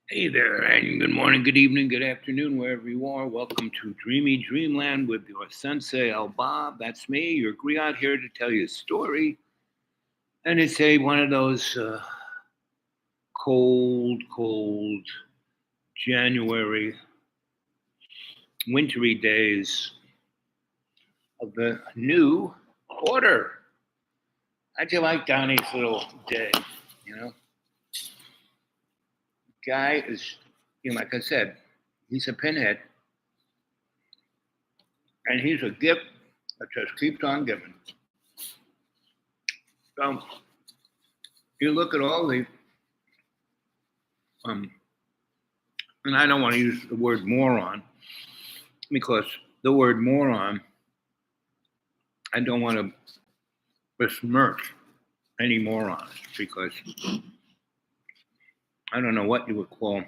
Hey there, and good morning, good evening, good afternoon, wherever you are. Welcome to Dreamy Dreamland with your sensei, El Bob. That's me, your griot here to tell you a story. And it's one of those cold January, wintry days of the new order. How'd you like Donnie's little day? You know, guy is, like I said, he's a pinhead, and he's a gift that just keeps on giving. So you look at all the, um, and I don't want to use the word moron because the word moron, I don't want to besmirch any morons because I don't know what you would call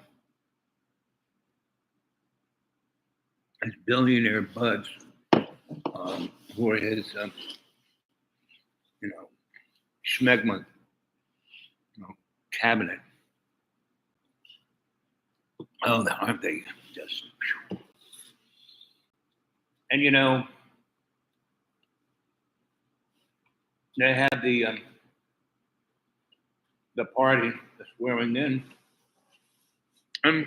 his billionaire buds who are his, you know, schmegma, cabinet. Oh, aren't they just? And they had the party, the swearing in, and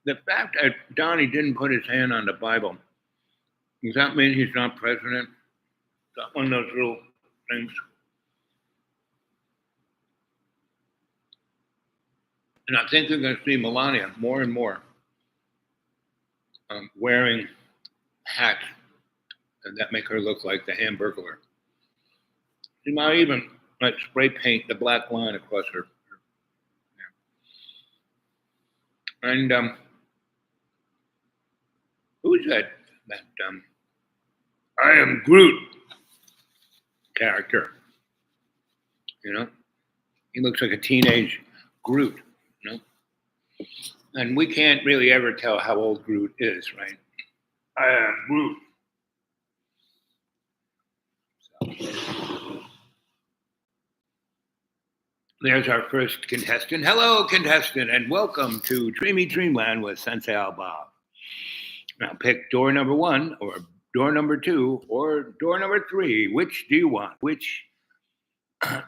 the fact that Donnie didn't put his hand on the Bible, does that mean he's not president? Is that one of those little things? And I think we're going to see Melania more and more wearing hats that make her look like the Hamburglar. She might even like spray paint the black line across her. And who's that? That I am Groot character. He looks like a teenage Groot. You know, and we can't really ever tell how old Groot is, right? I am Groot. So, there's our first contestant. Hello, contestant, and welcome to Dreamy Dreamland with Sensei Al Bob. Now pick door number 1 or door number 2 or door number 3. Which do you want? Which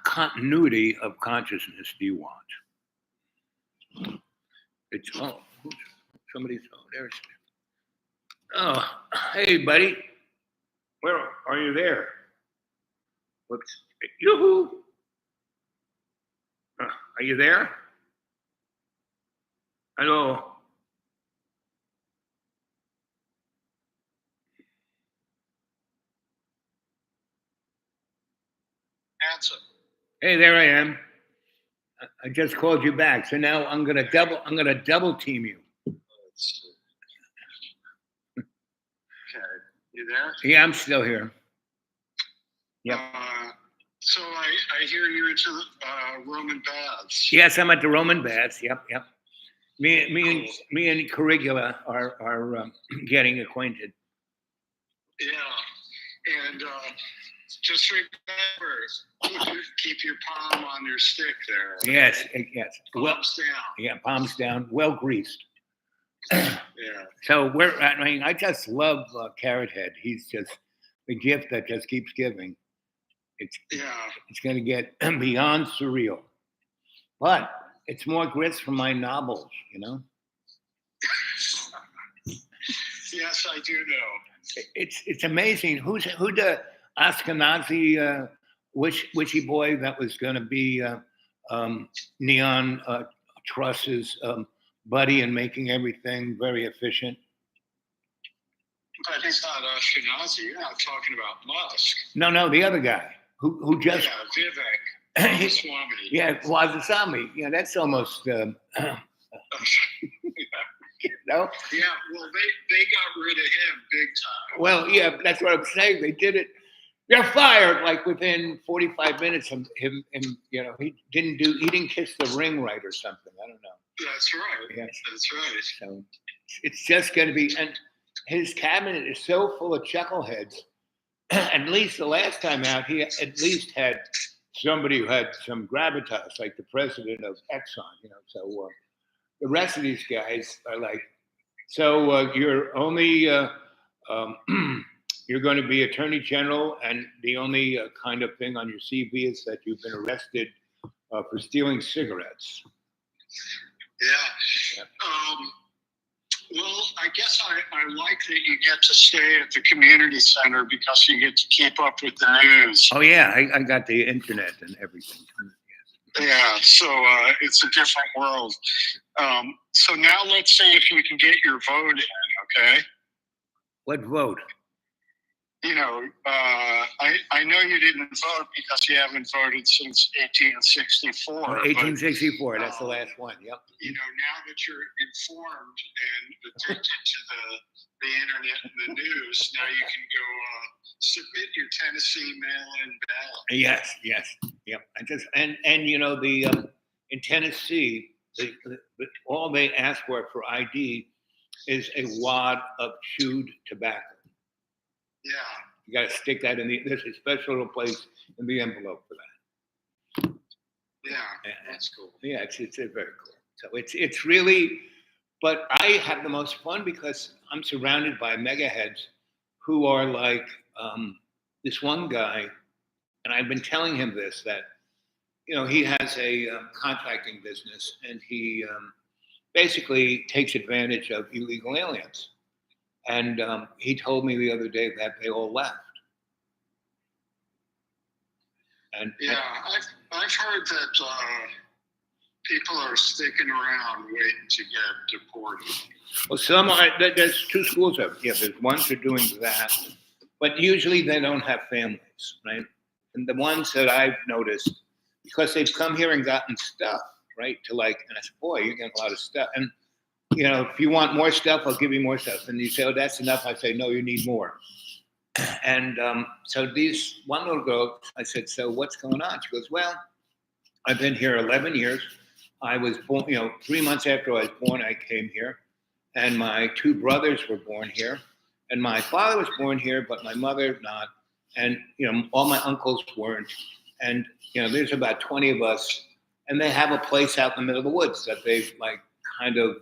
continuity of consciousness do you want? It's somebody's there's hey buddy. Where are you there? Whoops. Yoo-hoo. Are you there? Hello. Answer. Hey, there I am. I just called you back, so now I'm gonna double team you. Okay, you there? Yeah, I'm still here. Yep. So I hear you're into Roman baths. Yes, I'm at the Roman baths. Yep. Me and Caligula are getting acquainted. Yeah, and just remember, keep your palm on your stick there. Yes. Palms down. Yeah, palms down, well greased. Yeah. So I just love Carrot Head. He's just the gift that just keeps giving. It's going to get beyond surreal, but it's more grits from my novels, Yes, I do know. It's amazing who the Ashkenazi wishy boy that was going to be Neon Truss's buddy and making everything very efficient. But he's not Ashkenazi. You're not talking about Musk. No, the other guy who just Vivek. Swami. Yeah, Wazasami. Yeah, that's almost. No. Yeah, well, they got rid of him big time. Well, yeah, that's what I'm saying. They did it. They're fired like within 45 minutes of him. He didn't kiss the ring right or something. I don't know. That's right. Yes. That's right. So it's just going to be, and his cabinet is so full of chuckleheads. At least the last time out, he at least had somebody who had some gravitas, like the president of Exxon. So the rest of these guys are like, so you're only you're going to be attorney general, and the only kind of thing on your CV is that you've been arrested for stealing cigarettes. Yeah. Well, I guess I like that you get to stay at the community center because you get to keep up with the news. Oh yeah, I got the internet and everything. Yeah, so it's a different world. So now let's see if you can get your vote in, okay? What vote? You know, I know you didn't vote because you haven't voted since 1864. 1864, that's the last one, yep. You know, now that you're informed and addicted to the internet and the news, now you can go submit your Tennessee mail-in ballot. Yes, yep. And you know, the in Tennessee, all they ask for ID is a wad of chewed tobacco. Yeah. You got to stick that in there's a special little place in the envelope for that. Yeah, that's cool. Yeah, it's very cool. So it's really, but I have the most fun because I'm surrounded by megaheads who are like this one guy, and I've been telling him this, that, you know, he has a contracting business, and he basically takes advantage of illegal aliens. And he told me the other day that they all left. And yeah, I've heard that people are sticking around waiting to get deported. Well, some are. There's two schools of it. Yeah, there's ones who are doing that, but usually they don't have families, right? And the ones that I've noticed, because they've come here and gotten stuff, right? To like, and I said, boy, you get a lot of stuff. And you know, if you want more stuff, I'll give you more stuff. And you say, oh, that's enough. I say, no, you need more. And so these one little girl, I said, so what's going on? She goes, well, I've been here 11 years. I was born, you know, 3 months after I was born, I came here. And my two brothers were born here. And my father was born here, but my mother not. And, you know, all my uncles weren't. And, you know, there's about 20 of us. And they have a place out in the middle of the woods that they've like kind of,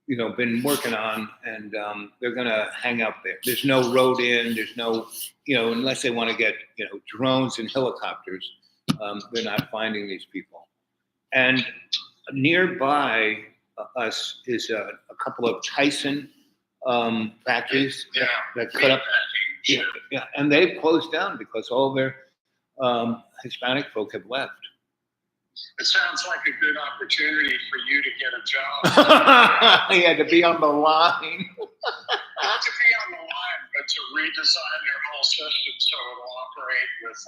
you know, been working on, and they're going to hang out there. There's no road in, there's no, you know, unless they want to get, you know, drones and helicopters, they're not finding these people. And nearby us is a couple of Tyson factories that cut up. Yeah, and they've closed down because all their Hispanic folk have left. It sounds like a good opportunity for you to get a job. Yeah, to be on the line. Not to be on the line, but to redesign their whole system so it'll operate with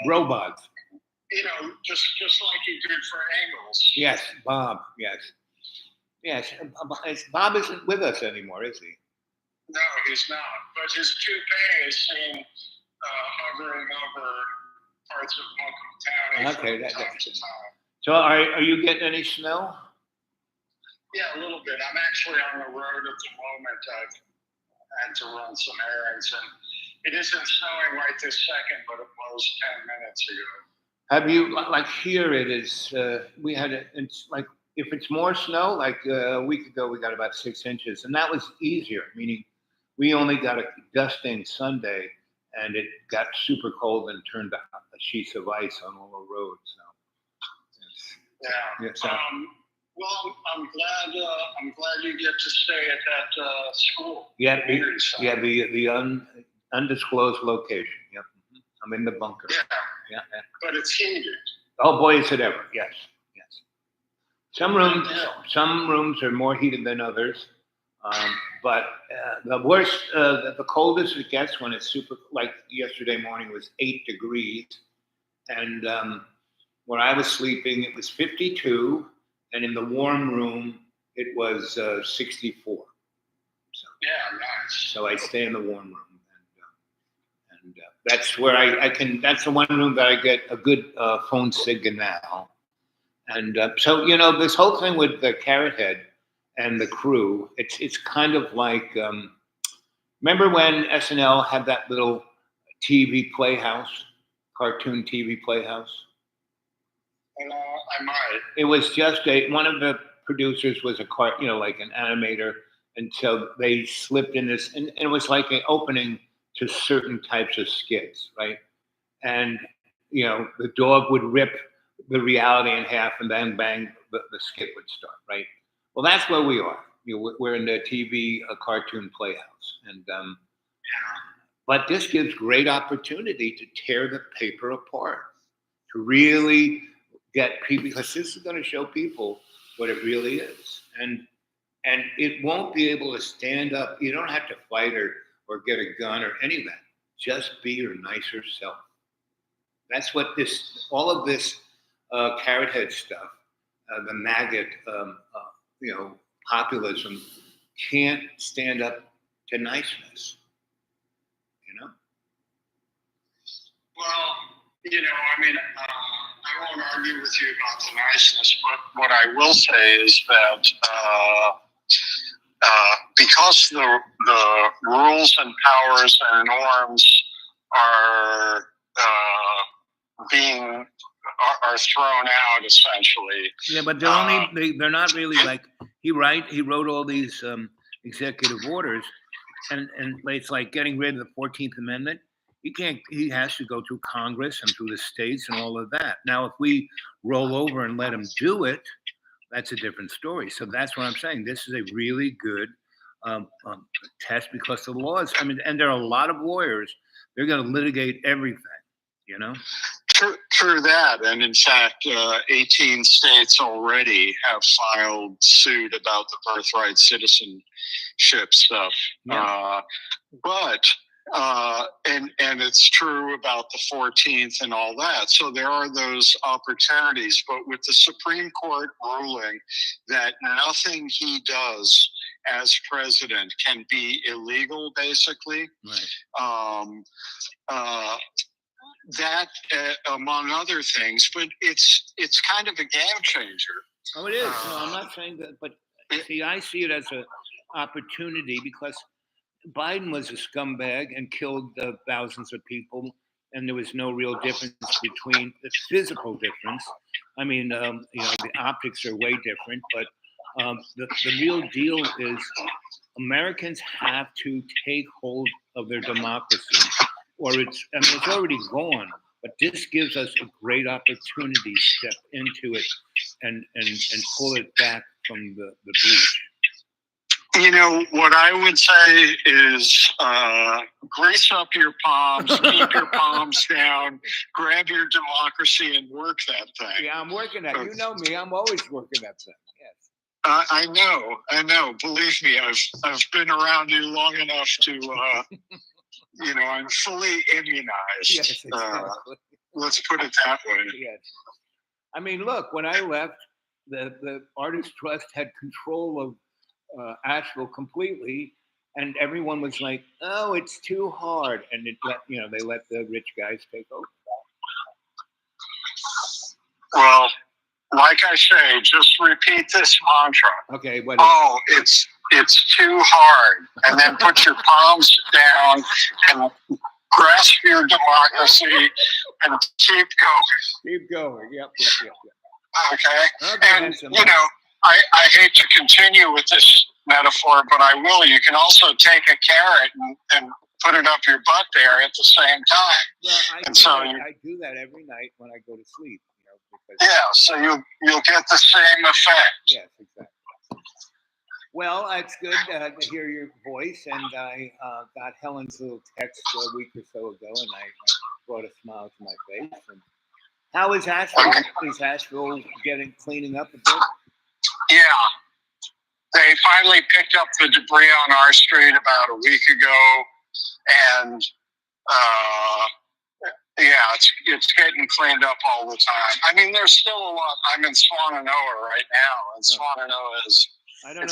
robots. You know, just like you did for Engels. Yes, Bob. Yes. Bob isn't with us anymore, is he? No, he's not. But his toupee is seen hovering over parts of Buncombe County from time to time. So are you getting any snow? Yeah, a little bit. I'm actually on the road at the moment. I've had to run some errands, and it isn't snowing right this second, but it was 10 minutes ago. Have you, like here it is, we had, it's like, if it's more snow, like a week ago, we got about 6 inches, and that was easier, meaning we only got a dusting Sunday, and it got super cold and turned out sheets of ice on all the roads. So. Yeah. Well, I'm glad you get to stay at that school. Yeah, the undisclosed location. Yep, I'm in the bunker. Yeah. But it's heated. Oh boy, is it ever! Yes. Some rooms are more heated than others, but the worst, the coldest it gets when it's super. Like yesterday morning was 8 degrees, and where I was sleeping, it was 52, and in the warm room, it was 64. So, yeah, nice. So I stay in the warm room, and that's where I can. That's the one room that I get a good phone signal. And so, you know, this whole thing with the Carrot Head and the crew, it's kind of like, remember when SNL had that little TV playhouse, cartoon TV playhouse? I might. It was just one of the producers was like an animator, and so they slipped in this, and it was like an opening to certain types of skits, right? And the dog would rip the reality in half, and then bang, the skit would start, right? Well, that's where we are. We're in the TV cartoon playhouse, and but this gives great opportunity to tear the paper apart, to really get people, because this is going to show people what it really is, and it won't be able to stand up. You don't have to fight or get a gun or any of that. Just be your nicer self. That's what all of this carrot head stuff, the maggot, populism can't stand up to niceness. Well, I won't argue with you about the niceness, but what I will say is that because the rules and powers and norms are thrown out essentially. Yeah, but they're not really like he wrote all these executive orders, and it's like getting rid of the 14th Amendment. He has to go through Congress and through the states and all of that. Now, if we roll over and let him do it, that's a different story. So that's what I'm saying. This is a really good test, because the laws, and there are a lot of lawyers, they're going to litigate everything, True that. And in fact, 18 states already have filed suit about the birthright citizenship stuff. Yeah. And it's true about the 14th and all that. So there are those opportunities. But with the Supreme Court ruling that nothing he does as president can be illegal, basically, right. That among other things, but it's kind of a game changer. Oh, it is. No, I'm not saying that, but see, I see it as an opportunity, because Biden was a scumbag and killed thousands of people, and there was no real difference between the physical difference. The optics are way different, but the real deal is Americans have to take hold of their democracy, or it's already gone. But this gives us a great opportunity to step into it and pull it back from the breach. What I would say is grease up your palms, keep your palms down, grab your democracy and work that thing. Yeah, I'm working at it. You know me, I'm always working that thing. Yes. I know. Believe me, I've been around you long enough to, I'm fully immunized. Yes, exactly. Let's put it that way. Yes. Look, when I left, the Artist Trust had control of Asheville completely, and everyone was like, "Oh, it's too hard," and they let the rich guys take over. Well, like I say, just repeat this mantra. Okay, what? Oh, it's too hard, and then put your palms down and grasp your democracy and keep going. Keep going. Yep. Okay. And I hate to continue with this metaphor, but I will. You can also take a carrot and put it up your butt there at the same time. Well, I do that every night when I go to sleep. So you'll get the same effect. Yes, exactly. Well, it's good to hear your voice, and I got Helen's little text a week or so ago, and I brought a smile to my face. And how is Asheville? Is Asheville cleaning up a bit? Yeah. They finally picked up the debris on our street about a week ago, and it's getting cleaned up all the time. There's still a lot. I'm in Swannanoa right now, and Swannanoa is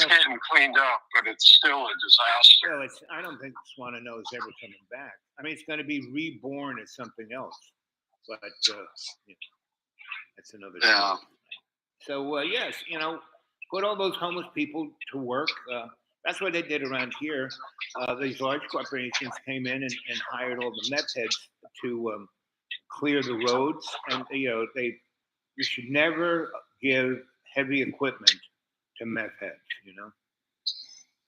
getting cleaned up, but it's still a disaster. Well, I don't think Swannanoa is ever coming back. It's going to be reborn as something else, but that's another story. Yeah. So yes, put all those homeless people to work. That's what they did around here. These large corporations came in and hired all the meth heads to clear the roads, and you should never give heavy equipment to meth heads,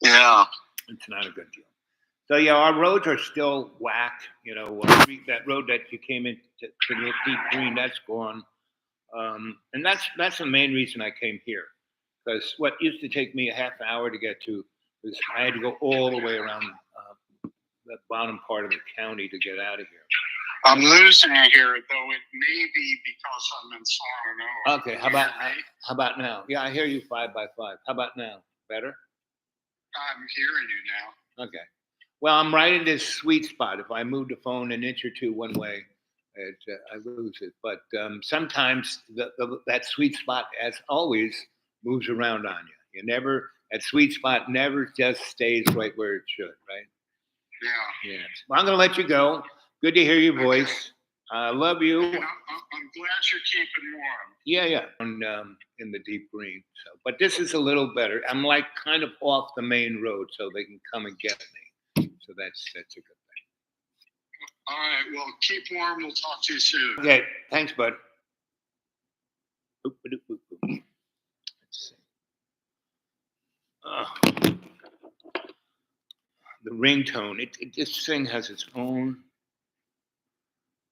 Yeah. It's not a good deal. So yeah, our roads are still whacked. That road that you came into to the deep green, that's gone. And that's the main reason I came here, because what used to take me a half hour to get to was I had to go all the way around the bottom part of the county to get out of here. I'm losing you here, though it may be because I'm in Solano. Okay, how about now? Yeah, I hear you 5 by 5. How about now? Better? I'm hearing you now. Okay. Well, I'm right in this sweet spot. If I move the phone an inch or two one way, I lose it. But sometimes that sweet spot, as always, moves around on you. That sweet spot never just stays right where it should, right? Yeah. Yeah. Well, I'm going to let you go. Good to hear your voice. I love you. I'm glad you're keeping warm. Yeah. In the deep green. But this is a little better. I'm like kind of off the main road, so they can come and get me. So that's a good thing. All right. Well, keep warm. We'll talk to you soon. Okay. Thanks, bud. Let's see. The ringtone. This thing has its own.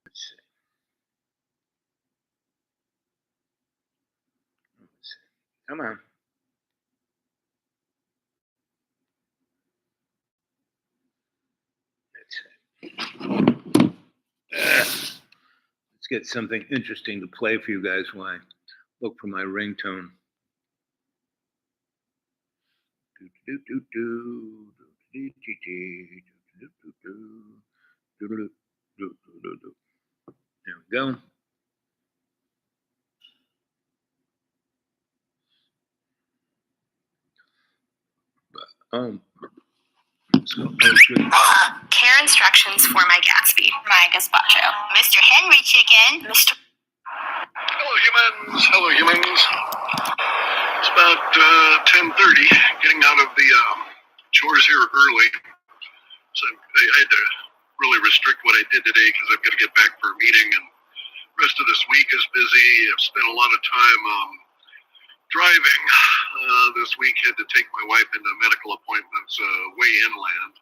Let's see. Come on. Let's get something interesting to play for you guys while I look for my ringtone. There we go. Care instructions for my Gatsby, my gazpacho. Mr. Henry Chicken, Mr. Hello, humans. It's about 10:30. Getting out of the chores here early. So I had to really restrict what I did today because I've got to get back for a meeting, and the rest of this week is busy. I've spent a lot of time driving. This week had to take my wife into medical appointments way inland,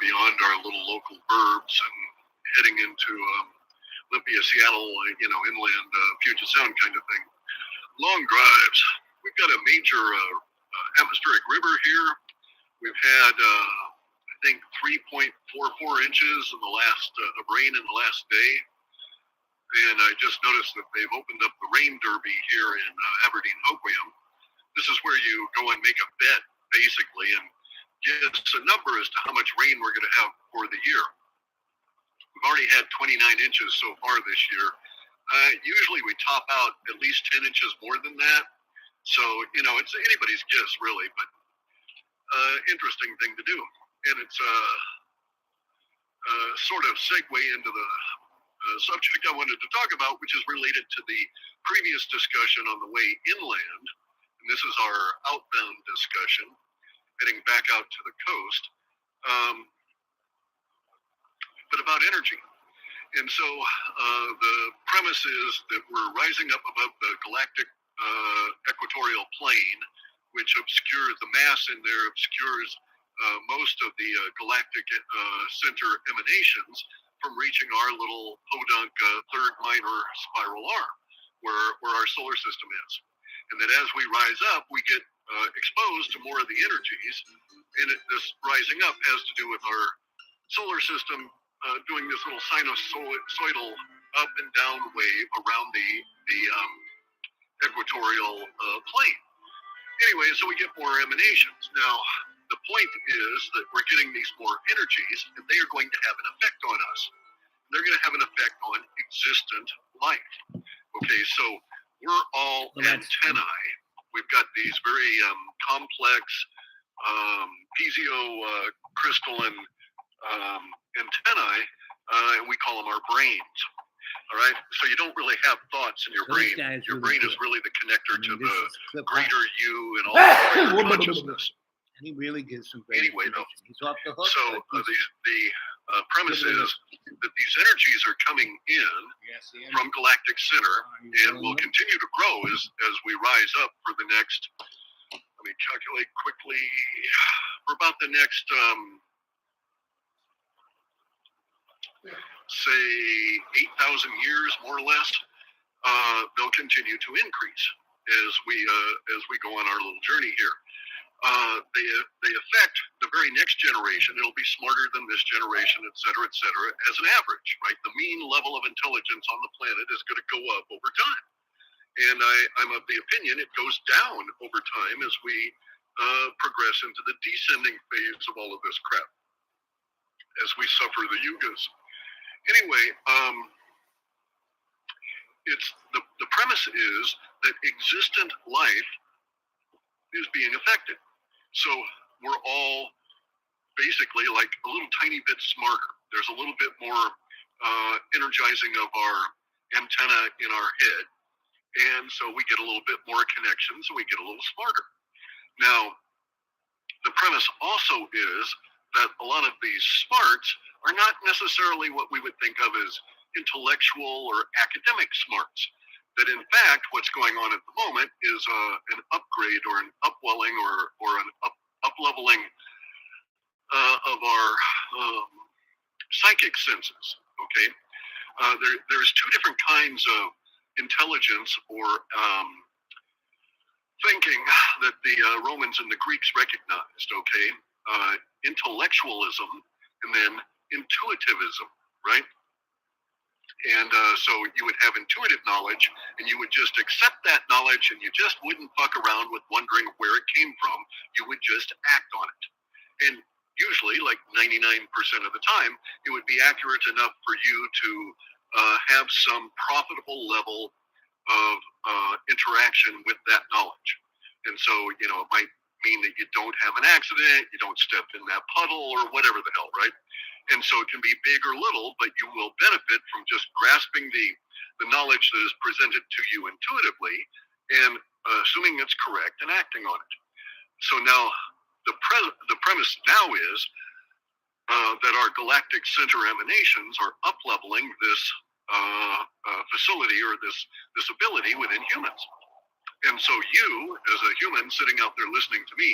beyond our little local burbs and heading into Olympia, Seattle, inland Puget Sound kind of thing. Long drives. We've got a major atmospheric river here. We've had, I think, 3.44 inches of rain in the last day. And I just noticed that they've opened up the rain derby here in Aberdeen, Hoquiam. This is where you go and make a bet, basically, and get a number as to how much rain we're going to have for the year. We've already had 29 inches so far this year. Usually we top out at least 10 inches more than that. So, it's anybody's guess, really, but interesting thing to do. And it's sort of segue into the subject I wanted to talk about, which is related to the previous discussion on the way inland. And this is our outbound discussion, heading back out to the coast, but about energy. And so the premise is that we're rising up above the galactic equatorial plane, which obscures the mass in there, obscures most of the galactic center emanations from reaching our little podunk third minor spiral arm, where our solar system is. And that as we rise up, we get exposed to more of the energies, and this rising up has to do with our solar system doing this little sinusoidal up and down wave around the equatorial plane. Anyway, so we get more emanations. Now, the point is that we're getting these more energies, and they are going to have an effect on us. They're going to have an effect on existent life. Okay, so we're all antennae. We've got these very complex piezo crystalline antennae, and we call them our brains. All right, so you don't really have thoughts in your brain. Your brain is really the connector to the greater you and all the consciousness. And he really gives some great information. He's off the hook. So the premise is that these energies are coming in from galactic center and will continue to grow as we rise up for the next, let me calculate quickly, for about the next, say, 8,000 years, more or less. They'll continue to increase as we go on our little journey here. They affect the very next generation. It'll be smarter than this generation, et cetera, as an average, right? The mean level of intelligence on the planet is going to go up over time. And I'm of the opinion it goes down over time as we progress into the descending phase of all of this crap, as we suffer the yugas. Anyway, it's the premise is that existent life is being affected. So we're all basically like a little tiny bit smarter. There's a little bit more energizing of our antenna in our head. And so we get a little bit more connections and we get a little smarter. Now, the premise also is that a lot of these smarts are not necessarily what we would think of as intellectual or academic smarts. That in fact, what's going on at the moment is an upgrade or an upwelling or an up-leveling of our psychic senses, okay? There's two different kinds of intelligence or thinking that the Romans and the Greeks recognized, okay? Intellectualism and then intuitivism, right? And so you would have intuitive knowledge and you would just accept that knowledge and you just wouldn't fuck around with wondering where it came from. You would just act on it. And usually, like 99% of the time, it would be accurate enough for you to have some profitable level of interaction with that knowledge. And so, you know, it might mean that you don't have an accident, you don't step in that puddle or whatever the hell, right? And so it can be big or little, but you will benefit from just grasping the knowledge that is presented to you intuitively and assuming it's correct and acting on it. So now the premise now is that our galactic center emanations are up-leveling this facility or this ability within humans. And so you, as a human sitting out there listening to me,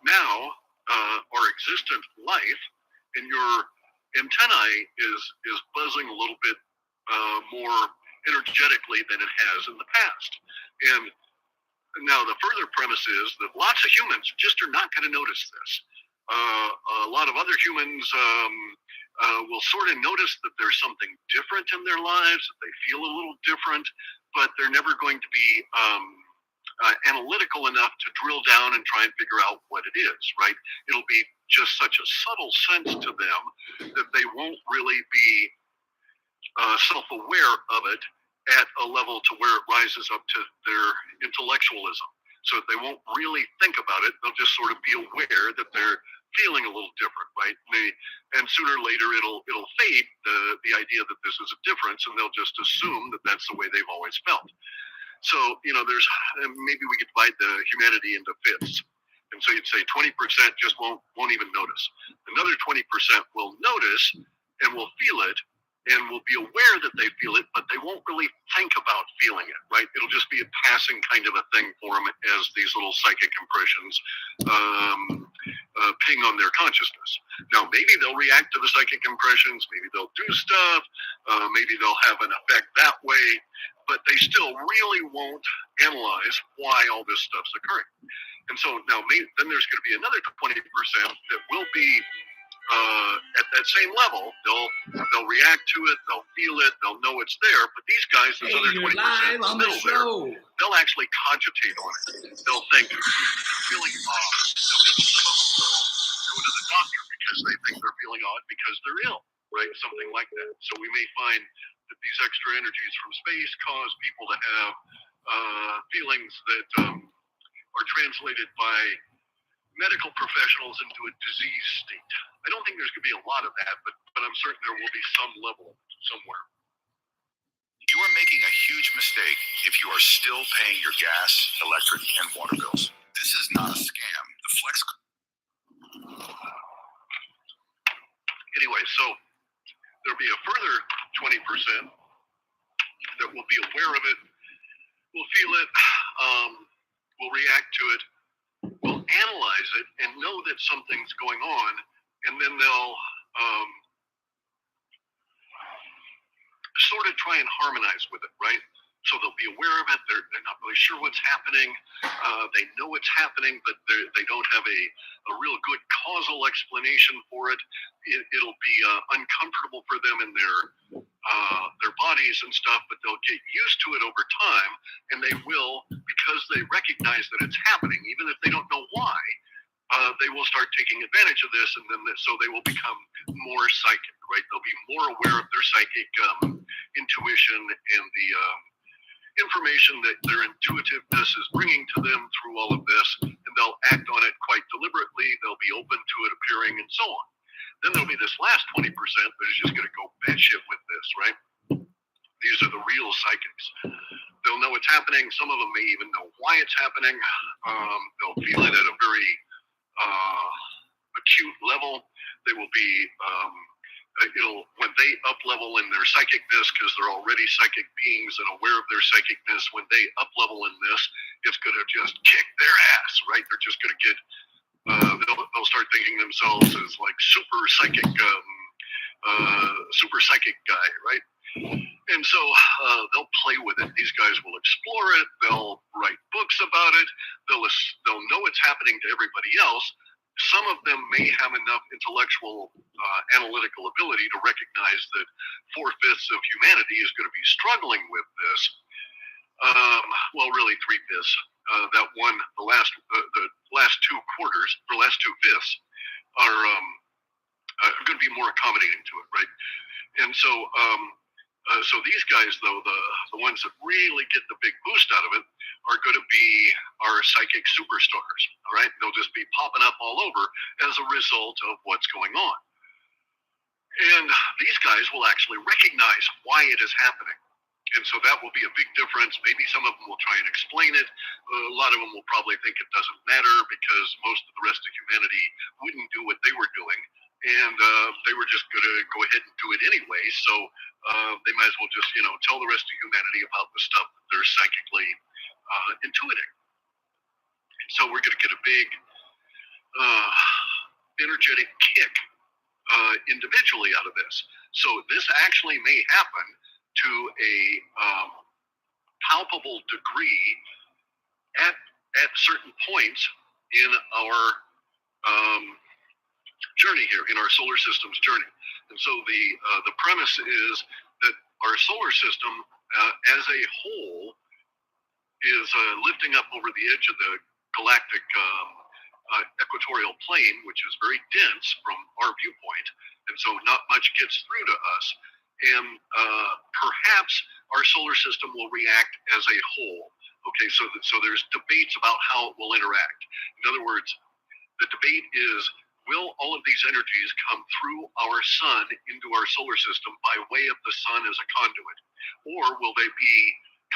now our existent life and your antennae is buzzing a little bit more energetically than it has in the past. And now the further premise is that lots of humans just are not going to notice this. A lot of other humans will sort of notice that there's something different in their lives, that they feel a little different, but they're never going to be analytical enough to drill down and try and figure out what it is, right? It'll be just such a subtle sense to them that they won't really be self-aware of it at a level to where it rises up to their intellectualism. So they won't really think about it. They'll just sort of be aware that they're feeling a little different, right? And sooner or later it'll fade, the idea that this is a difference, and they'll just assume that that's the way they've always felt. So, you know, there's maybe we could divide the humanity into fifths. And so you'd say 20% just won't even notice. Another 20% will notice and will feel it and will be aware that they feel it, but they won't really think about feeling it, right? It'll just be a passing kind of a thing for them as these little psychic impressions ping on their consciousness. Now, maybe they'll react to the psychic impressions, maybe they'll do stuff, maybe they'll have an effect that way, but they still really won't analyze why all this stuff's occurring. And so now then there's going to be another 20% that will be at that same level. They'll react to it, they'll feel it, they'll know it's there, but these guys, this other 20% still there, they'll actually cogitate on it. They'll think, feeling off. Now, maybe some of them will go to the doctor because they think they're feeling odd because they're ill, right? Something like that. So we may find that these extra energies from space cause people to have feelings that are translated by medical professionals into a disease state. I don't think there's going to be a lot of that, but I'm certain there will be some level somewhere. You are making a huge mistake if you are still paying your gas, electric, and water bills. This is not a scam. The Flex... Anyway, so there'll be a further 20% that will be aware of it, will feel it, will react to it, will analyze it, and know that something's going on, and then they'll sort of try and harmonize with it, right? So they'll be aware of it. They're not really sure what's happening. They know it's happening, but they don't have a real good causal explanation for it. It'll be uncomfortable for them in their bodies and stuff, but they'll get used to it over time, and they will, because they recognize that it's happening, even if they don't know why. They will start taking advantage of this, and then so they will become more psychic, right? They'll be more aware of their psychic intuition and the information that their intuitiveness is bringing to them through all of this, and they'll act on it quite deliberately. They'll be open to it appearing, and so on. Then there'll be this last 20% that is just going to go batshit with this, right? These are the real psychics. They'll know it's happening. Some of them may even know why it's happening. They'll feel it at a very acute level. They will be when they up level in their psychicness, because they're already psychic beings and aware of their psychicness, when they up level in this, it's going to just kick their ass, right? They're just going to get they'll start thinking themselves as like super psychic guy, right? And so they'll play with it. These guys will explore it. They'll write books about it. They'll know it's happening to everybody else. Some of them may have enough intellectual, analytical ability to recognize that 4/5 of humanity is going to be struggling with this. Well, really 3/5. That one, the last 2 quarters, or last 2/5, are going to be more accommodating to it, right? And so, so these guys, though, the ones that really get the big boost out of it, are going to be our psychic superstars. All right, they'll just be popping up all over as a result of what's going on. And these guys will actually recognize why it is happening. And so that will be a big difference. Maybe some of them will try and explain it. A lot of them will probably think it doesn't matter because most of the rest of humanity wouldn't do what they were doing. And they were just going to go ahead and do it anyway. So they might as well just, tell the rest of humanity about the stuff that they're psychically intuiting. So we're going to get a big energetic kick individually out of this. So this actually may happen to a palpable degree at certain points in our journey here, in our solar system's journey. And so the premise is that our solar system as a whole is lifting up over the edge of the galactic equatorial plane, which is very dense from our viewpoint, and so not much gets through to us. And perhaps our solar system will react as a whole. Okay, so there's debates about how it will interact. In other words, the debate is, will all of these energies come through our sun into our solar system by way of the sun as a conduit? Or will they be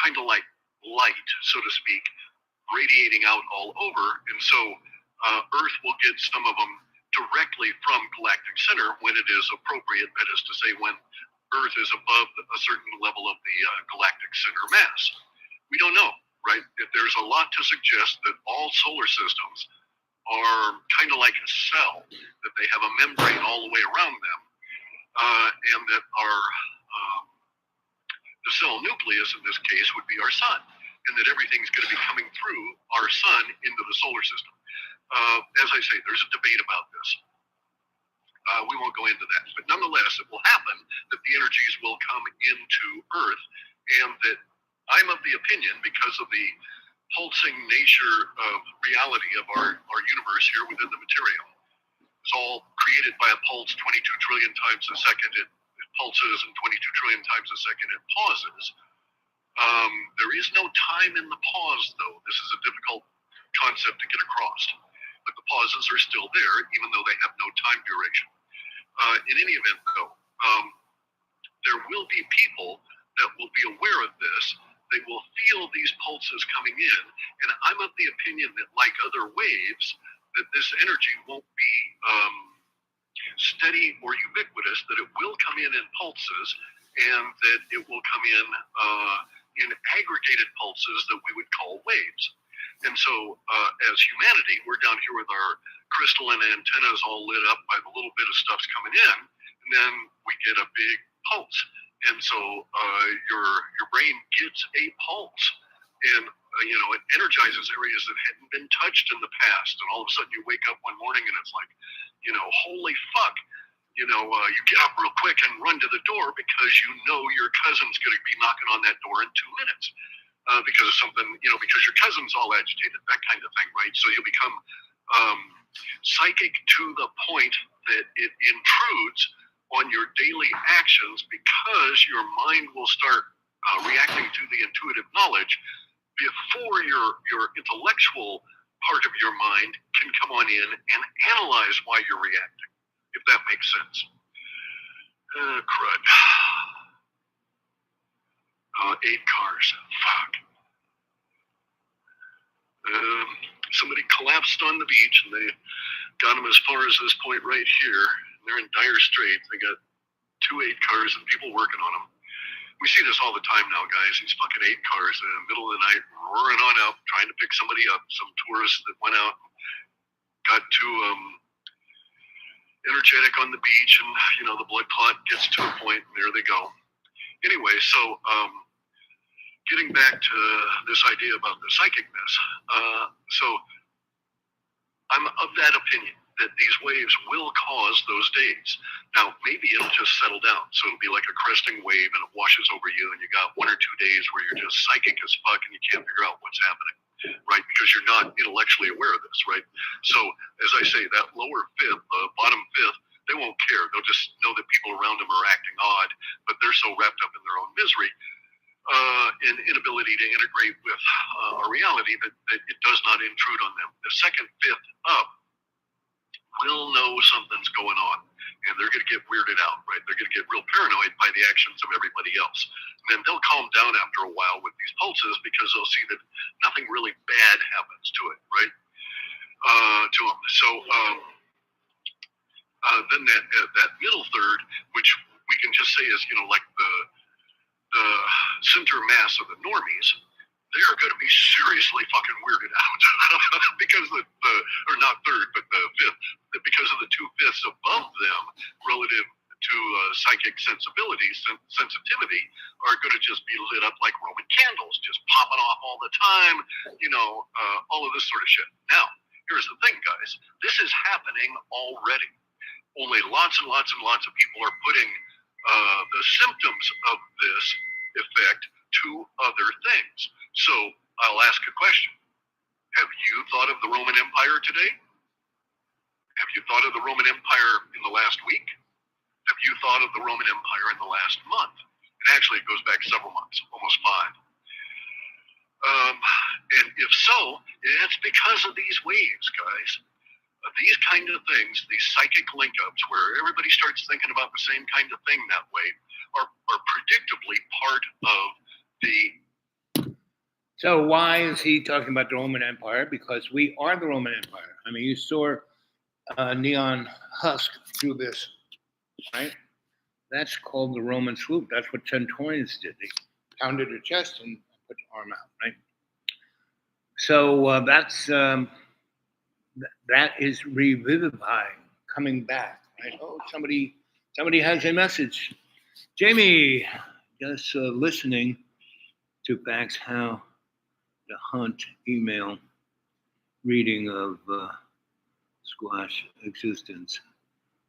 kind of like light, so to speak, radiating out all over? And so Earth will get some of them directly from galactic center when it is appropriate, that is to say, when Earth is above a certain level of the galactic center mass. We don't know, right? There's a lot to suggest that all solar systems are kind of like a cell, that they have a membrane all the way around them, and that the cell nucleus in this case would be our sun, and that everything's going to be coming through our sun into the solar system. As I say, there's a debate about this. We won't go into that, but nonetheless, it will happen that the energies will come into Earth, and that I'm of the opinion, because of the pulsing nature of reality of our universe here within the material. It's all created by a pulse 22 trillion times a second. It pulses, and 22 trillion times a second it pauses. There is no time in the pause, though. This is a difficult concept to get across. But the pauses are still there, even though they have no time duration. In any event, though, there will be people that will be aware of this. They will feel these pulses coming in, and I'm of the opinion that, like other waves, that this energy won't be steady or ubiquitous, that it will come in pulses, and that it will come in aggregated pulses that we would call waves. And so as humanity, we're down here with our crystalline antennas all lit up by the little bit of stuff's coming in, and then we get a big pulse. And so your brain gets a pulse, and it energizes areas that hadn't been touched in the past. And all of a sudden you wake up one morning and it's like, holy fuck. You get up real quick and run to the door because your cousin's going to be knocking on that door in 2 minutes because of something, because your cousin's all agitated, that kind of thing, right? So you become psychic to the point that it intrudes on your daily actions because your mind will start reacting to the intuitive knowledge before your intellectual part of your mind can come on in and analyze why you're reacting, if that makes sense. Crud. 8 cars. Fuck. Somebody collapsed on the beach, and they got them as far as this point right here. They're in dire straits. They got 2 8 cars and people working on them. We see this all the time now, guys. These fucking 8 cars in the middle of the night roaring on out, trying to pick somebody up. Some tourists that went out, got too energetic on the beach, and the blood clot gets to a point, and there they go. Anyway, so getting back to this idea about the psychicness, so I'm of that opinion that these waves will cause those days. Now, maybe it'll just settle down, so it'll be like a cresting wave, and it washes over you, and you got 1 or 2 days where you're just psychic as fuck, and you can't figure out what's happening, right? Because you're not intellectually aware of this, right? So, as I say, that lower fifth, the bottom fifth, they won't care. They'll just know that people around them are acting odd, but they're so wrapped up in their own misery and inability to integrate with a reality that it does not intrude on them. The second fifth up will know something's going on, and they're going to get weirded out, right? They're going to get real paranoid by the actions of everybody else. And then they'll calm down after a while with these pulses because they'll see that nothing really bad happens to it, right? To them. So then that middle third, which we can just say is, like the center mass of the normies, they are going to be seriously fucking weirded out because or not third, but the fifth, because of the 2/5 above them relative to psychic sensitivity are going to just be lit up like Roman candles, just popping off all the time, all of this sort of shit. Now, here's the thing, guys. This is happening already. Only lots and lots and lots of people are putting the symptoms of this effect to other things. So I'll ask a question. Have you thought of the Roman Empire today? Have you thought of the Roman Empire in the last week? Have you thought of the Roman Empire in the last month? And actually, it goes back several months, almost 5. And if so, it's because of these waves, guys. These kind of things, these psychic link-ups, where everybody starts thinking about the same kind of thing that way, are predictably part of the... So why is he talking about the Roman Empire? Because we are the Roman Empire. I mean, you saw Neon Husk do this, right? That's called the Roman swoop. That's what Centaurians did. They pounded their chest and put the arm out, right? So that is revivifying, coming back, right? Oh, somebody has a message. Jamie, just listening to Bax How the Hunt email reading of Squash Existence.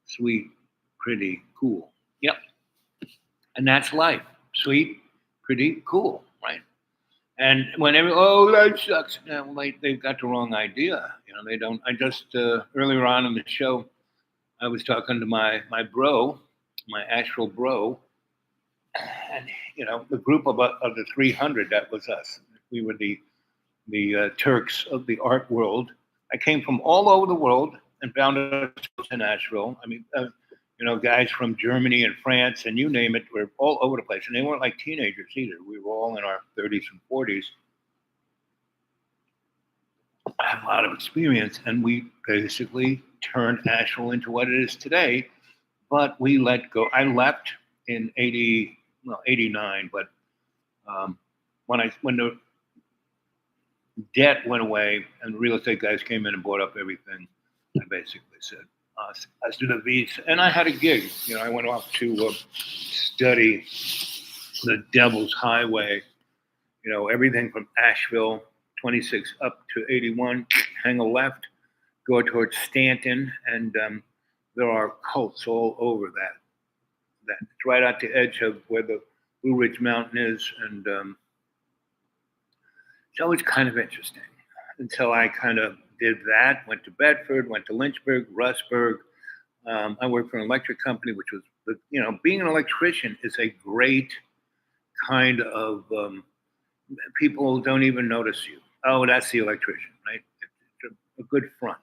Sweet, pretty, cool. Yep. And that's life. Sweet, pretty, cool, right? And whenever, life sucks. No, they've got the wrong idea. They don't. I just, earlier on in the show, I was talking to my bro, my astral bro, and, the group of the 300, that was us. We were the Turks of the art world. I came from all over the world and found ourselves in Asheville. I mean, guys from Germany and France and you name it, were all over the place. And they weren't like teenagers either. We were all in our 30s and 40s. I have a lot of experience, and we basically turned Asheville into what it is today but we let go. I left in 89, but when the debt went away and the real estate guys came in and bought up everything, I basically said, as to the V's. And I had a gig. I went off to study the Devil's Highway, everything from Asheville, 26 up to 81, hang a left, go towards Stanton, and there are cults all over that. It's right at the edge of where the Blue Ridge Mountain is, and it's always kind of interesting. And so I kind of did that, went to Bedford, went to Lynchburg, Rustburg. I worked for an electric company, which was, being an electrician is a great kind of, people don't even notice you. Oh, that's the electrician, right? It's a good front.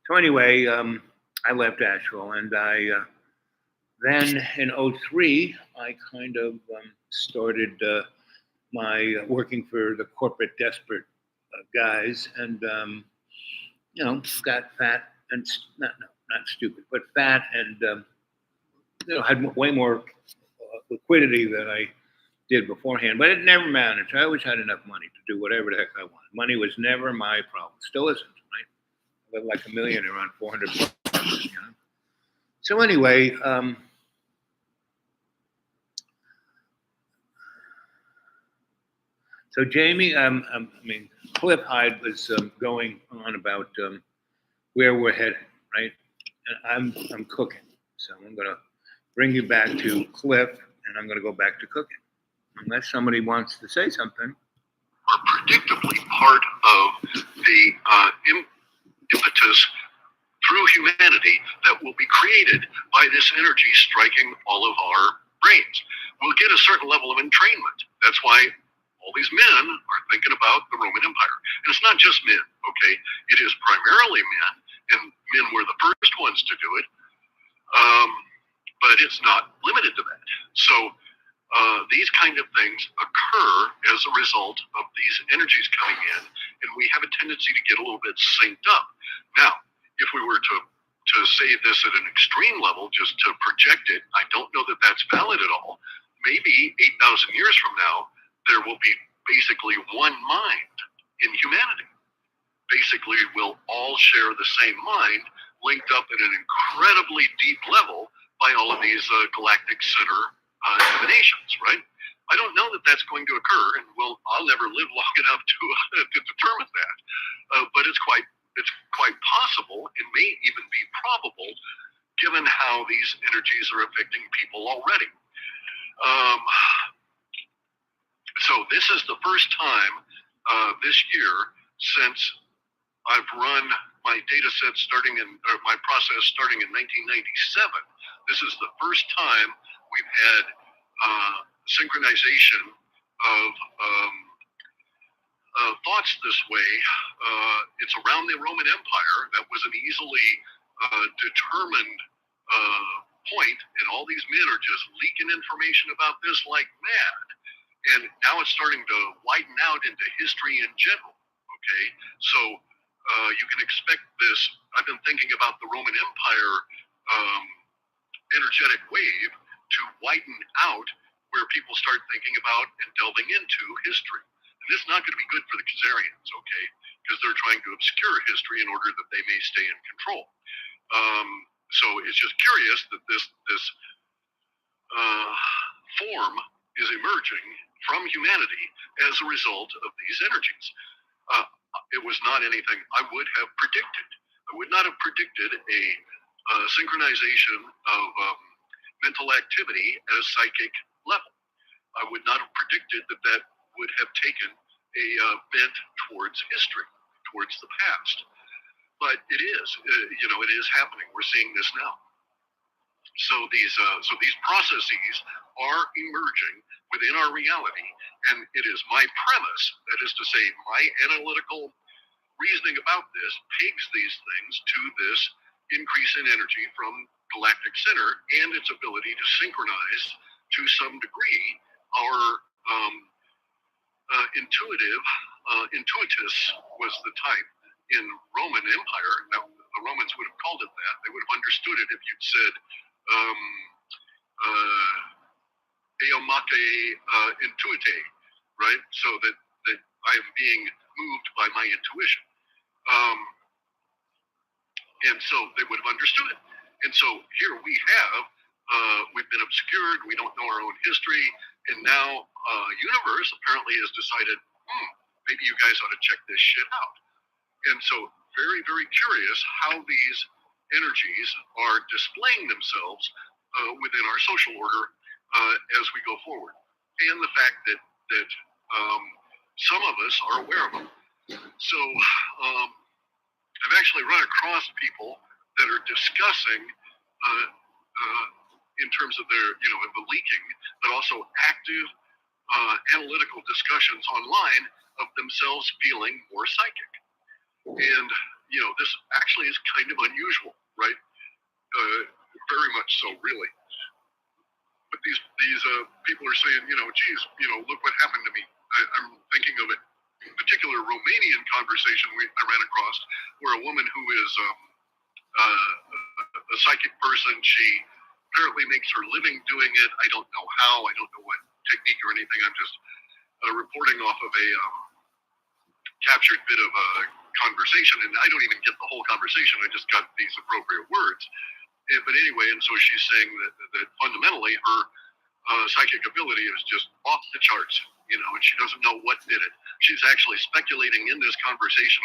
So anyway, I left Asheville, and I then in 03, I kind of started my working for the corporate desperate guys, and got fat and not stupid, but fat, and had way more liquidity than I did beforehand. But it never managed. I always had enough money to do whatever the heck I wanted. Money was never my problem. Still isn't, right? I live like a millionaire on $400. So anyway. So Jamie, Cliff Hyde was going on about where we're headed, right? And I'm cooking, so I'm going to bring you back to Cliff, and I'm going to go back to cooking, unless somebody wants to say something. Are predictably part of the impetus through humanity that will be created by this energy striking all of our brains. We'll get a certain level of entrainment. That's why all these men are thinking about the Roman Empire. And it's not just men, okay? It is primarily men, and men were the first ones to do it, but it's not limited to that. So these kind of things occur as a result of these energies coming in, and we have a tendency to get a little bit synced up. Now, if we were to say this at an extreme level, just to project it, I don't know that that's valid at all. Maybe 8,000 years from now, there will be basically one mind in humanity. Basically, we'll all share the same mind, linked up at an incredibly deep level by all of these galactic center emanations, right? I don't know that that's going to occur, and I'll never live long enough to determine that. But it's quite possible, and may even be probable, given how these energies are affecting people already. So this is the first time this year since I've run my data set my process starting in 1997. This is the first time we've had synchronization of thoughts this way. It's around the Roman Empire. That was an easily determined point, and all these men are just leaking information about this like mad. And now it's starting to widen out into history in general. Okay, so you can expect this. I've been thinking about the Roman Empire energetic wave to widen out, where people start thinking about and delving into history. And this is not going to be good for the Khazarians, okay? Because they're trying to obscure history in order that they may stay in control. So it's just curious that this form is emerging from humanity as a result of these energies. It was not anything I would have predicted. I would not have predicted a synchronization of mental activity at a psychic level. I would not have predicted that would have taken a bent towards history, towards the past. But it is, it is happening. We're seeing this now. So these processes are emerging within our reality, and it is my premise, that is to say, my analytical reasoning about this pegs these things to this increase in energy from galactic center and its ability to synchronize to some degree our intuitus was the type in Roman Empire. Now, the Romans would have called it that. They would have understood it if you'd said eomate intuite, right? So that I am being moved by my intuition. And so they would have understood it. And so here we have, we've been obscured, we don't know our own history, and now universe apparently has decided, maybe you guys ought to check this shit out. And so very, very curious how these energies are displaying themselves within our social order as we go forward. And the fact that some of us are aware of them. So I've actually run across people that are discussing in terms of their, the leaking, but also active analytical discussions online of themselves feeling more psychic. And, this actually is kind of unusual, right? Very much so, really. But these people are saying, geez, look what happened to me. I'm thinking of a particular Romanian conversation I ran across where a woman who is a psychic person, she apparently makes her living doing it. I don't know how. I don't know what technique or anything. I'm just reporting off of a captured bit of a conversation, and I don't even get the whole conversation. I just got these appropriate words. But anyway, and so she's saying that fundamentally her psychic ability is just off the charts, and she doesn't know what did it. She's actually speculating in this conversation,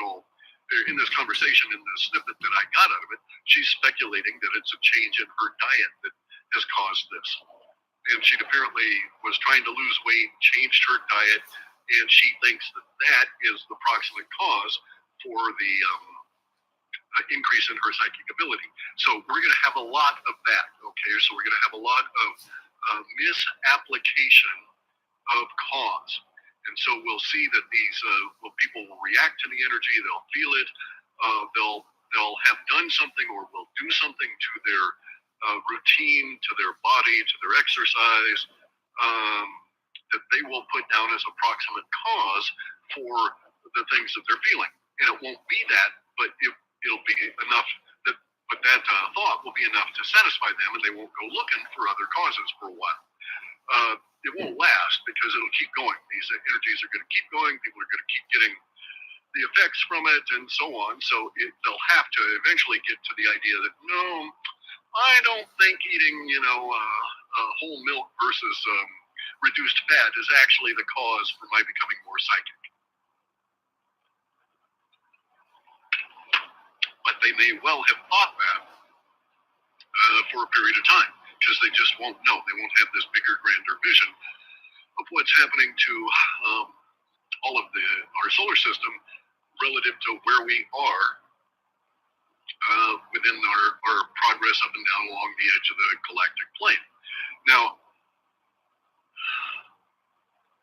in the snippet that I got out of it, she's speculating that it's a change in her diet that has caused this. And she apparently was trying to lose weight, changed her diet, and she thinks that is the proximate cause for the increase in her psychic ability. So we're going to have a lot of that, okay? So we're going to have a lot of misapplication of cause. And so we'll see that these people will react to the energy, they'll feel it, they'll have done something or will do something to their routine, to their body, to their exercise, that they will put down as a proximate cause for the things that they're feeling. And it won't be that, but it'll be enough that thought will be enough to satisfy them, and they won't go looking for other causes for a while. It won't last because it'll keep going. These energies are going to keep going. People are going to keep getting the effects from it and so on. So they'll have to eventually get to the idea that, no, I don't think eating, whole milk versus reduced fat is actually the cause for my becoming more psychic. But they may well have thought that for a period of time, because they just won't know. They won't have this bigger, grander vision of what's happening to all of our solar system relative to where we are within our progress up and down along the edge of the galactic plane. Now,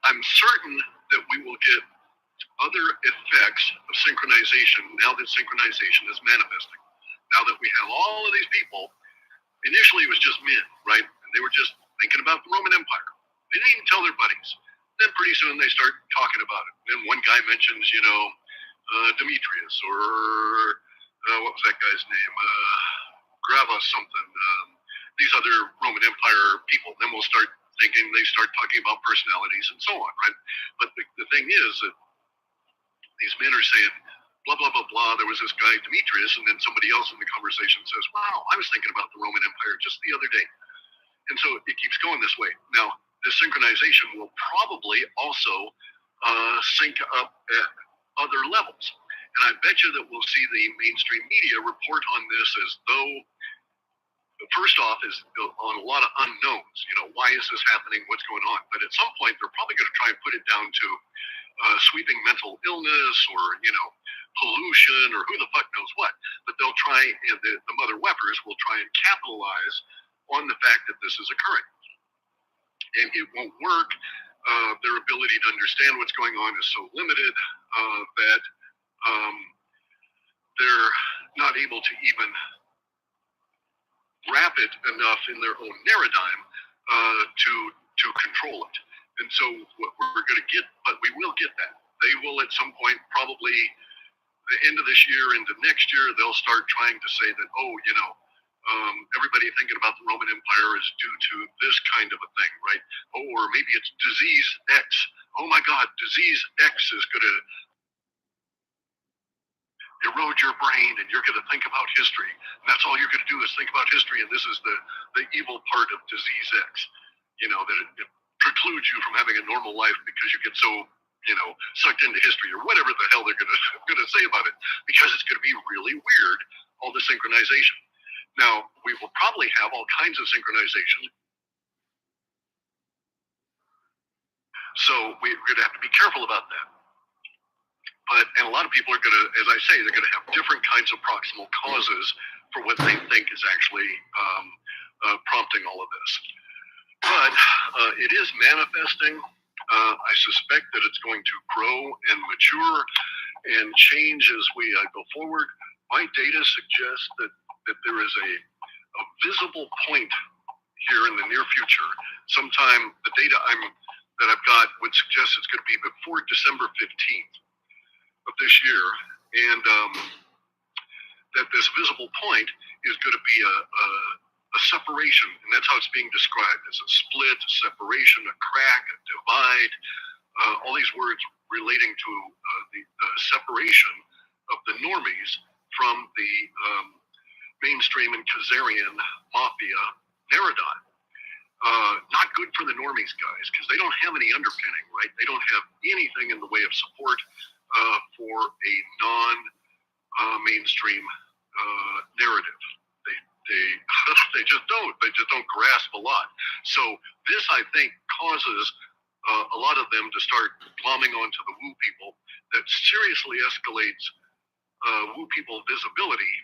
I'm certain that we will get other effects of synchronization now that synchronization is manifesting. Now that we have all of these people, initially it was just men, right? And they were just thinking about the Roman Empire. They didn't even tell their buddies. Then pretty soon they start talking about it. Then one guy mentions, Demetrius, or what was that guy's name? Grava something. These other Roman Empire people. Then we'll start thinking, they start talking about personalities and so on, right? But the thing is that these men are saying, blah, blah, blah, blah, there was this guy, Demetrius, and then somebody else in the conversation says, wow, I was thinking about the Roman Empire just the other day. And so it keeps going this way. Now, this synchronization will probably also sync up at other levels. And I bet you that we'll see the mainstream media report on this as though, first off, is on a lot of unknowns. Why is this happening? What's going on? But at some point, they're probably going to try and put it down to sweeping mental illness or, pollution or who the fuck knows what. But they'll try, the mother weffers will try and capitalize on the fact that this is occurring. And it won't work. Their ability to understand what's going on is so limited that they're not able to even wrap it enough in their own paradigm to control it. And so what we're going to get, but we will get that. They will at some point, probably the end of this year into next year, they'll start trying to say that, everybody thinking about the Roman Empire is due to this kind of a thing, right? Or maybe it's disease X. Oh my God, disease X is going to erode your brain and you're going to think about history. And that's all you're going to do is think about history. And this is the evil part of disease X, that it precludes you from having a normal life because you get so, sucked into history or whatever the hell they're going to say about it, because it's going to be really weird, all the synchronization. Now, we will probably have all kinds of synchronization. So we're going to have to be careful about that. And a lot of people are going to, as I say, they're going to have different kinds of proximal causes for what they think is actually prompting all of this. But it is manifesting. I suspect that it's going to grow and mature and change as we go forward. My data suggests that there is a visible point here in the near future. Sometime the data that I've got would suggest it's going to be before December 15th of this year, and that this visible point is going to be a separation, and that's how it's being described, as a split, a separation, a crack, a divide, all these words relating to the separation of the normies from the mainstream and Khazarian mafia narrative. Not good for the normies, guys, because they don't have any underpinning, right? They don't have anything in the way of support for a non-mainstream narrative. They just don't. They just don't grasp a lot. So this, I think, causes a lot of them to start glomming onto the woo people. That seriously escalates woo people visibility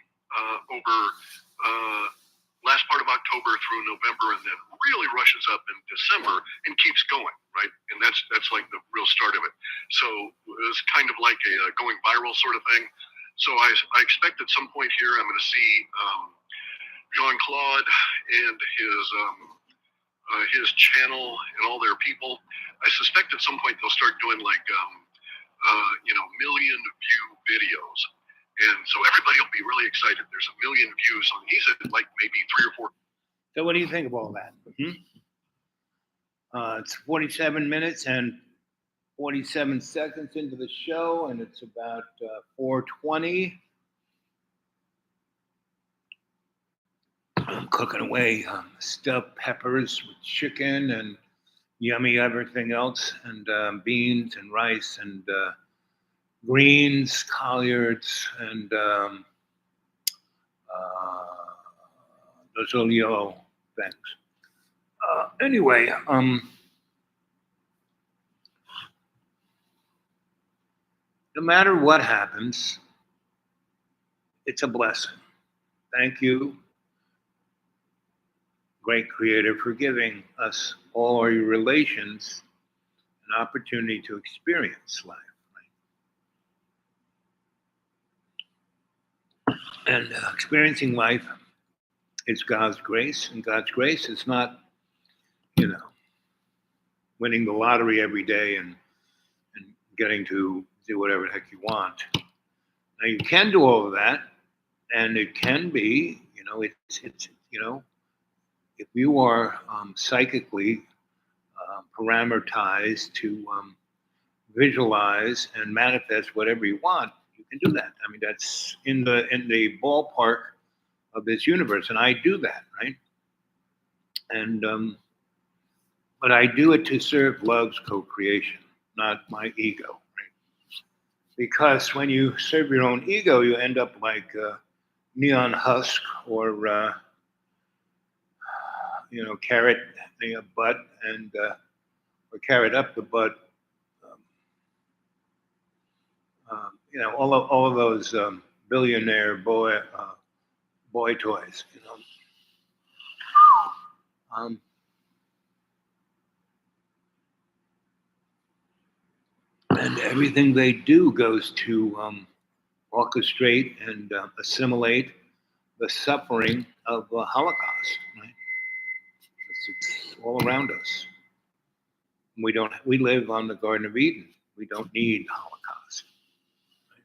over last part of October through November, and then really rushes up in December and keeps going, right? And that's like the real start of it. So it's kind of like a going viral sort of thing. So I expect at some point here I'm going to see Jean-Claude and his channel and all their people. I suspect at some point they'll start doing like million view videos. And so everybody will be really excited. There's 1 million views on. He's at like maybe 3 or 4. So what do you think of all that? It's 47 minutes and 47 seconds into the show, and it's about 4:20. I'm cooking away stuffed peppers with chicken and yummy everything else, and beans and rice and greens, collards, and those little yellow things. Anyway, no matter what happens, it's a blessing. Thank you, great Creator, for giving us all our relations an opportunity to experience life. And experiencing life is God's grace, and God's grace is not, winning the lottery every day and getting to do whatever the heck you want. Now you can do all of that, and it can be, it's if you are psychically parameterized to visualize and manifest whatever you want, you can do that. I mean, that's in the ballpark of this universe, and I do that, right? And but I do it to serve love's co-creation, not my ego, right? Because when you serve your own ego, you end up like neon husk or carrot butt and or carrot up the butt. All of those billionaire boy toys. And everything they do goes to orchestrate and assimilate the suffering of the Holocaust. Right? It's all around us. We live on the Garden of Eden. We don't need Holocaust. Right?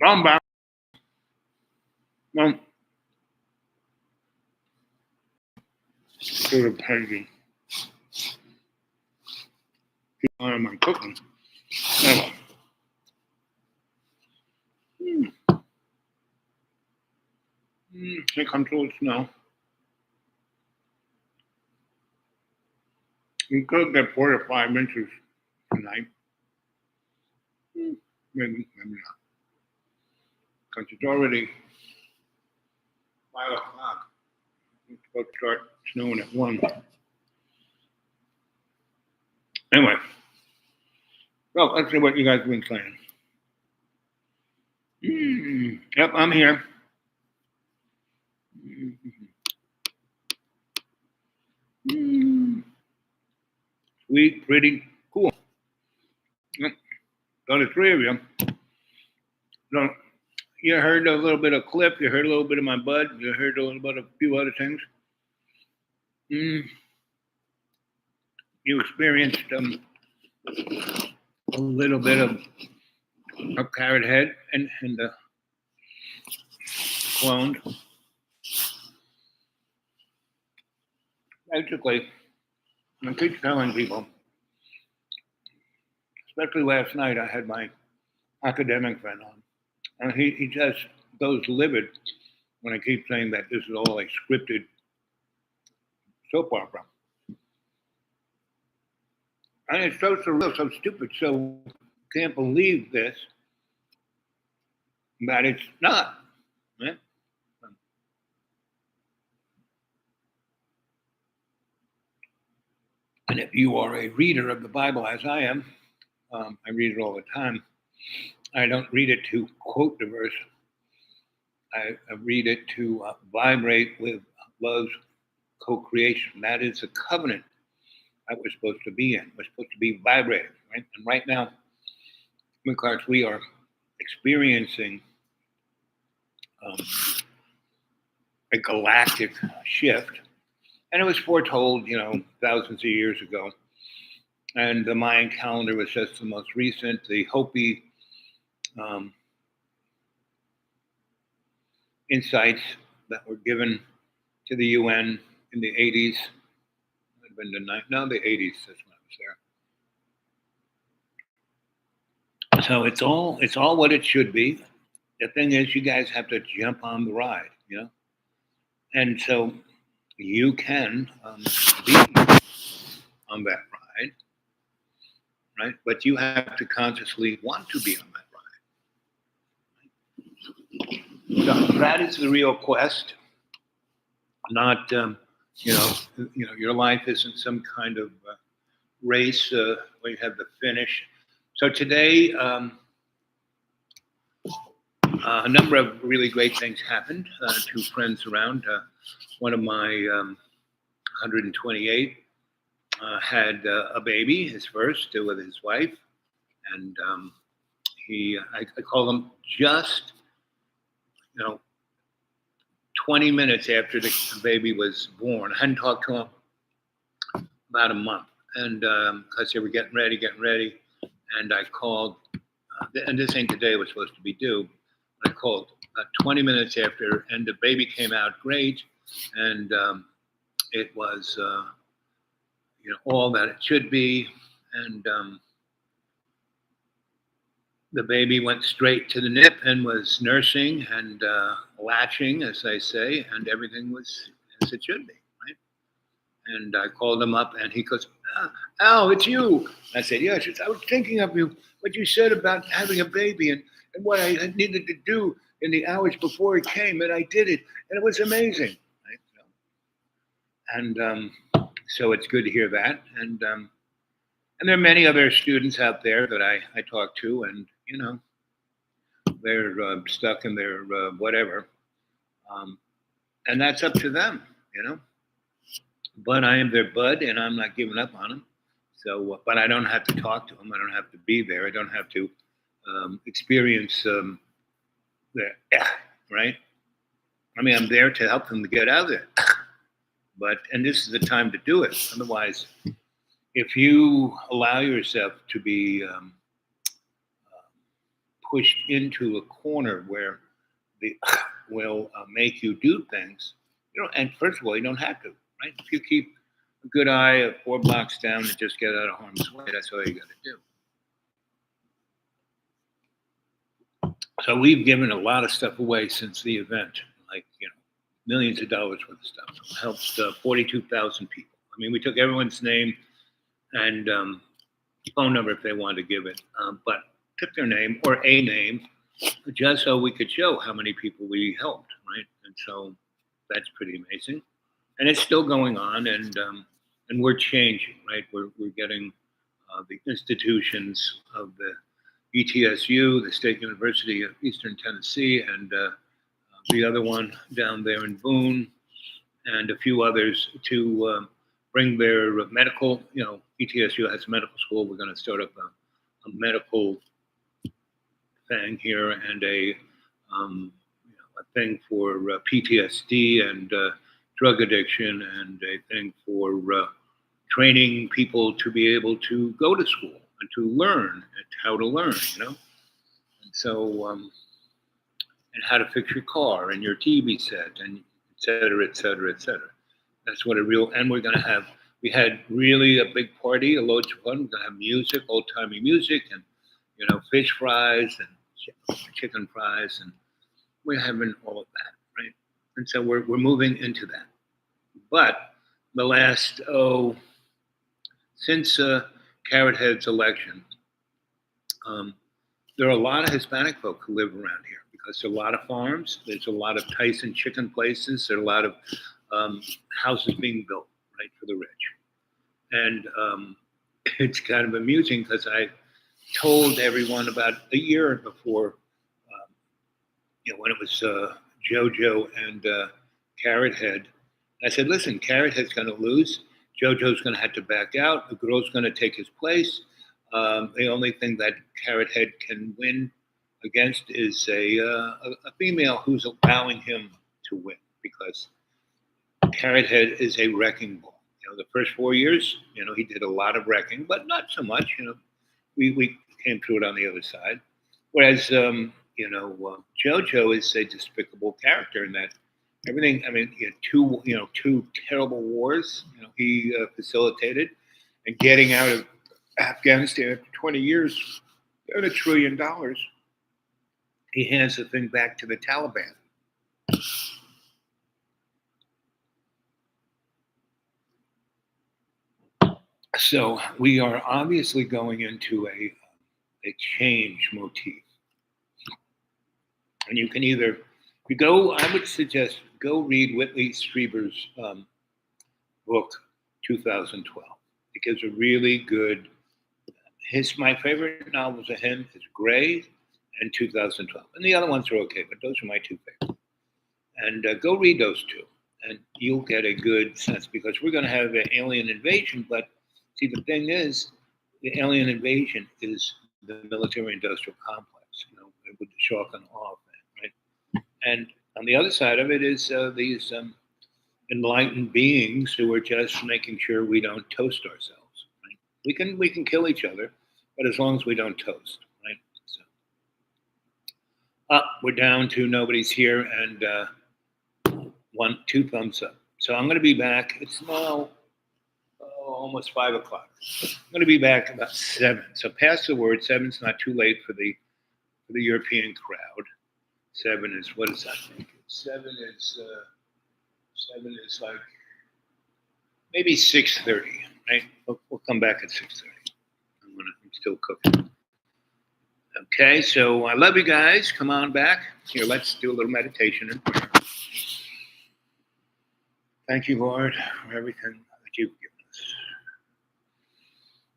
I'm back. Well, sort of paging. Keep on my cooking. Anyway. Here comes a little snow. We could get 4 to 5 inches tonight. Maybe not. Because it's already 5 o'clock. It's supposed to start snowing at 1. Anyway. Well, let's see what you guys have been saying. Yep, I'm here. Sweet, pretty, cool. Yep. So the 3 of you. So you heard a little bit of Clip. You heard a little bit of my bud. You heard a little bit of a few other things. You experienced a little bit of Carrot Head and the cloned. Basically, I keep telling people, especially last night, I had my academic friend on, and he just goes livid when I keep saying that this is all a scripted soap opera. And it's so surreal, so stupid, so can't believe this, that it's not. Right? And if you are a reader of the Bible, as I am, I read it all the time. I don't read it to quote the verse. I read it to vibrate with love's co-creation. That is a covenant that we're supposed to be in. We're supposed to be vibrating, right? And right now, because we are experiencing a galactic shift, and it was foretold, thousands of years ago. And the Mayan calendar was just the most recent. The Hopi insights that were given to the UN in the 80s. It would have been the 80s. That's when I was there. So it's all what it should be. The thing is, you guys have to jump on the ride, and so you can be on that ride, right? But you have to consciously want to be on that ride. So that is the real quest. Not, your life isn't some kind of race where you have the finish. So today, a number of really great things happened. 2 friends around. One of my 128 had a baby, his first, with his wife, and I call him just, 20 minutes after the baby was born. I hadn't talked to him about a month, and because they were getting ready, and I called, and this ain't the day it was supposed to be due. I called 20 minutes after, and the baby came out great, and it was, all that it should be, and the baby went straight to the nip and was nursing and latching, as they say, and everything was as it should be, right? And I called him up, and he goes, "Al, it's you." I said, "Yes, I was thinking of you, what you said about having a baby and what I needed to do in the hours before it came, and I did it, and it was amazing." Right? And so it's good to hear that. And there are many other students out there that I talk to, and they're stuck in their whatever, and that's up to them, But I am their bud, and I'm not giving up on them. So, but I don't have to talk to them. I don't have to be there. I don't have to experience the right. I mean, I'm there to help them to get out of there. And this is the time to do it. Otherwise, if you allow yourself to be pushed into a corner where the will make you do things. You know, and first of all, you don't have to, right? If you keep a good eye 4 blocks down and just get out of harm's way, that's all you got to do. So we've given a lot of stuff away since the event, like, you know, millions of dollars worth of stuff. It helped 42,000 people. I mean, we took everyone's name and phone number if they wanted to give it, but took their name or a name just so we could show how many people we helped, right? And so that's pretty amazing. And it's still going on, and we're changing, right? We're getting the institutions of the ETSU, the State University of Eastern Tennessee, and the other one down there in Boone, and a few others to bring their medical. You know, ETSU has a medical school. We're going to start up a medical thing here, and a thing for PTSD and drug addiction, and a thing for training people to be able to go to school and to learn how to learn, you know. And so, and how to fix your car and your TV set, and et cetera, et cetera, et cetera. That's what and we're going to have, we had really a big party, a loads of fun. We're going to have music, old-timey music, and, you know, fish fries and chicken fries, and we're having all of that, right? And so we're moving into that. But the last, since Carrot Head's election, there are a lot of Hispanic folk who live around here because there are a lot of farms. There's a lot of Tyson chicken places. There are a lot of houses being built, right, for the rich. And it's kind of amusing because I told everyone about a year before, you know, when it was JoJo and Carrot Head. I said, listen, Carrot Head's going to lose. JoJo's going to have to back out. The girl's going to take his place. The only thing that Carrot Head can win against is a female who's allowing him to win, because Carrot Head is a wrecking ball. You know, the first 4 years, you know, he did a lot of wrecking, but not so much. You know, we came through it on the other side. Whereas, you know, JoJo is a despicable character in that everything. I mean, two terrible wars. You know, he facilitated, and getting out of Afghanistan after 20 years and $1 trillion. He hands the thing back to the Taliban. So we are obviously going into a change motif. And you can either, I would suggest go read Whitley Strieber's book, 2012. It gives a really good, my favorite novels of him is Gray and 2012. And the other ones are okay, but those are my two favorites. And go read those two, and you'll get a good sense, because we're going to have an alien invasion. But see, the thing is, the alien invasion is the military-industrial complex, you know, with the shock and awe thing, right? And on the other side of it is these enlightened beings who are just making sure we don't toast ourselves. Right? We can kill each other, but as long as we don't toast, right? So, we're down to nobody's here, and 2 thumbs up. So I'm going to be back. It's now almost 5 o'clock. I'm going to be back about 7. So pass the word. 7's not too late for the European crowd. 7 is, what is that? 7 is like maybe 6:30, right? We'll come back at 6:30. I'm still cooking. Okay, so I love you guys. Come on back. Here, let's do a little meditation and prayer. Thank you, Lord, for everything that you've given us.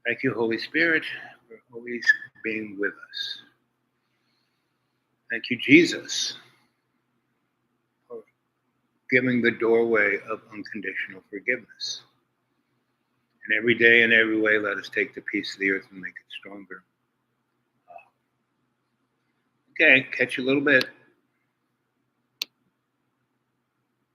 Thank you, Holy Spirit, for always being with us. Thank you, Jesus, for giving the doorway of unconditional forgiveness. And every day and every way, let us take the peace of the earth and make it stronger. Okay, catch you a little bit.